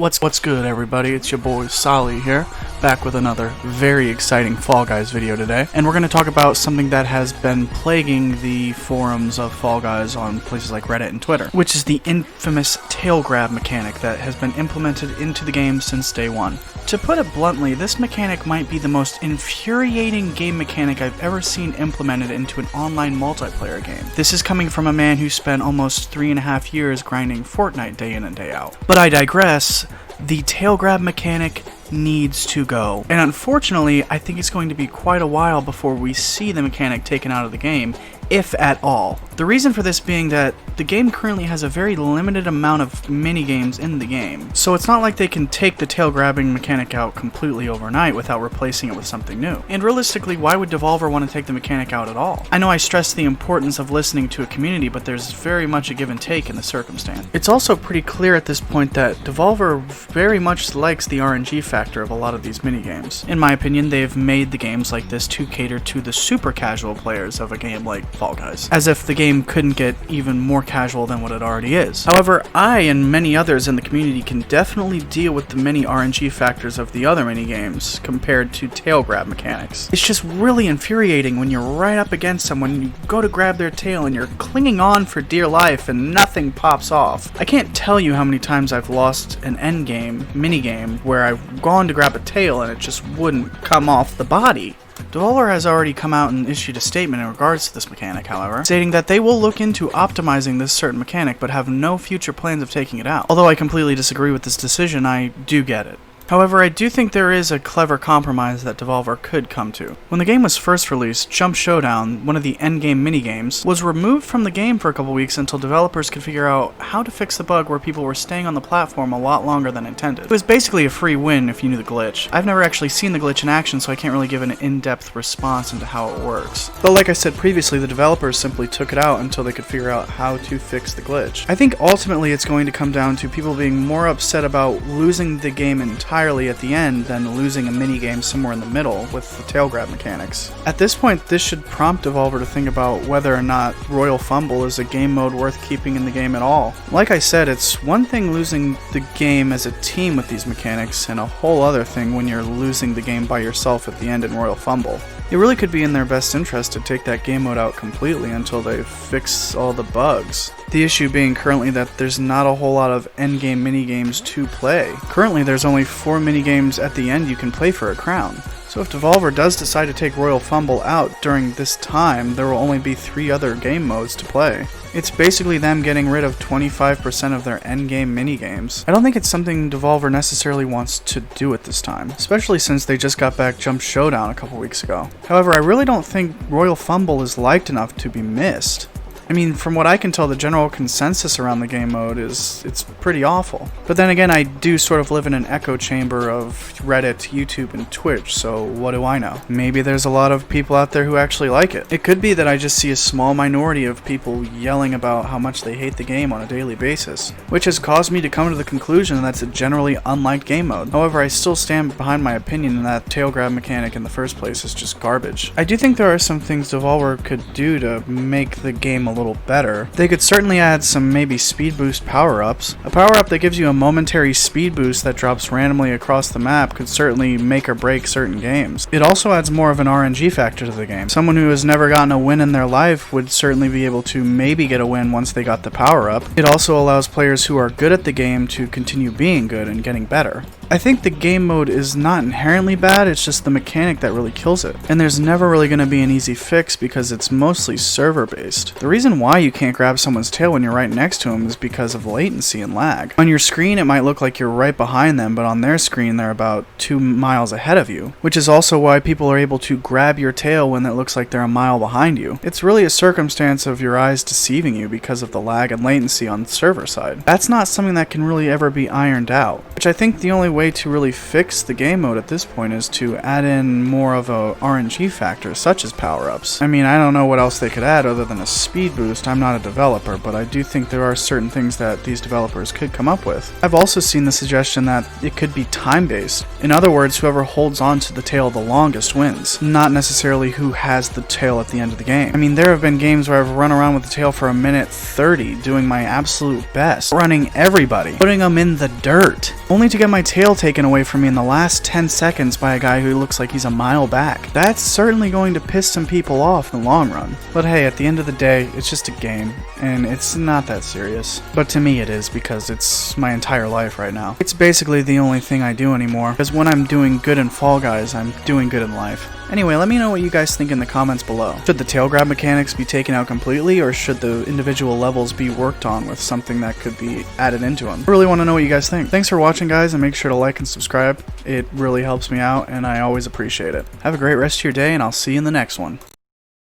What's good, everybody? It's your boy Solly here, back with another very exciting Fall Guys video today. And we're going to talk about something that has been plaguing the forums of Fall Guys on places like Reddit and Twitter, which is the infamous tail grab mechanic that has been implemented into the game since day one. To put it bluntly, this mechanic might be the most infuriating game mechanic I've ever seen implemented into an online multiplayer game. This is coming from a man who spent almost 3.5 years grinding Fortnite day in and day out. But I digress. The tail grab mechanic needs to go. And unfortunately, I think it's going to be quite a while before we see the mechanic taken out of the game, if at all. The reason for this being that the game currently has a very limited amount of mini-games in the game, so it's not like they can take the tail grabbing mechanic out completely overnight without replacing it with something new. And realistically, why would Devolver want to take the mechanic out at all? I know I stress the importance of listening to a community, but there's very much a give and take in the circumstance. It's also pretty clear at this point that Devolver very much likes the RNG factor of a lot of these mini-games. In my opinion, they've made the games like this to cater to the super casual players of a game like Fall Guys, as if the game couldn't get even more casual than what it already is. However, I and many others in the community can definitely deal with the many RNG factors of the other mini-games compared to tail grab mechanics. It's just really infuriating when you're right up against someone and you go to grab their tail and you're clinging on for dear life and nothing pops off. I can't tell you how many times I've lost an endgame mini-game where I've gone to grab a tail and it just wouldn't come off the body. Devolver has already come out and issued a statement in regards to this mechanic, however, stating that they will look into optimizing this certain mechanic but have no future plans of taking it out. Although I completely disagree with this decision, I do get it. However, I do think there is a clever compromise that Devolver could come to. When the game was first released, Jump Showdown, one of the endgame minigames, was removed from the game for a couple weeks until developers could figure out how to fix the bug where people were staying on the platform a lot longer than intended. It was basically a free win if you knew the glitch. I've never actually seen the glitch in action, so I can't really give an in-depth response into how it works. But like I said previously, the developers simply took it out until they could figure out how to fix the glitch. I think ultimately it's going to come down to people being more upset about losing the game entirely at the end than losing a minigame somewhere in the middle with the tail grab mechanics. At this point, this should prompt Devolver to think about whether or not Royal Fumble is a game mode worth keeping in the game at all. Like I said, it's one thing losing the game as a team with these mechanics, and a whole other thing when you're losing the game by yourself at the end in Royal Fumble. It really could be in their best interest to take that game mode out completely until they fix all the bugs. The issue being currently that there's not a whole lot of endgame minigames to play. Currently there's only 4 minigames at the end you can play for a crown. So if Devolver does decide to take Royal Fumble out during this time, there will only be 3 other game modes to play. It's basically them getting rid of 25% of their endgame minigames. I don't think it's something Devolver necessarily wants to do at this time, especially since they just got back Jump Showdown a couple weeks ago. However, I really don't think Royal Fumble is liked enough to be missed. I mean, from what I can tell, the general consensus around the game mode is it's pretty awful. But then again, I do sort of live in an echo chamber of Reddit, YouTube, and Twitch, so what do I know? Maybe there's a lot of people out there who actually like it. It could be that I just see a small minority of people yelling about how much they hate the game on a daily basis, which has caused me to come to the conclusion that it's a generally unliked game mode. However, I still stand behind my opinion that tail grab mechanic in the first place is just garbage. I do think there are some things Devolver could do to make the game a little better. They could certainly add some maybe speed boost power-ups. A power-up that gives you a momentary speed boost that drops randomly across the map could certainly make or break certain games. It also adds more of an RNG factor to the game. Someone who has never gotten a win in their life would certainly be able to maybe get a win once they got the power-up. It also allows players who are good at the game to continue being good and getting better. I think the game mode is not inherently bad, it's just the mechanic that really kills it. And there's never really going to be an easy fix because it's mostly server based. The reason why you can't grab someone's tail when you're right next to them is because of latency and lag. On your screen it might look like you're right behind them, but on their screen they're about 2 miles ahead of you, which is also why people are able to grab your tail when it looks like they're a mile behind you. It's really a circumstance of your eyes deceiving you because of the lag and latency on the server side. That's not something that can really ever be ironed out, which I think the only way to really fix the game mode at this point is to add in more of a RNG factor, such as power-ups. I mean, I don't know what else they could add other than a speed boost. I'm not a developer, but I do think there are certain things that these developers could come up with. I've also seen the suggestion that it could be time-based. In other words, whoever holds on to the tail the longest wins, not necessarily who has the tail at the end of the game. I mean, there have been games where I've run around with the tail for 1:30 doing my absolute best, running everybody, putting them in the dirt. only to get my tail taken away from me in the last 10 seconds by a guy who looks like he's a mile back. That's certainly going to piss some people off in the long run. But hey, at the end of the day, it's just a game, and it's not that serious. But to me it is, because it's my entire life right now. It's basically the only thing I do anymore, because when I'm doing good in Fall Guys, I'm doing good in life. Anyway, let me know what you guys think in the comments below. Should the tail grab mechanics be taken out completely, or should the individual levels be worked on with something that could be added into them? I really want to know what you guys think. Thanks for watching, guys, and make sure to like and subscribe. It really helps me out, and I always appreciate it. Have a great rest of your day, and I'll see you in the next one.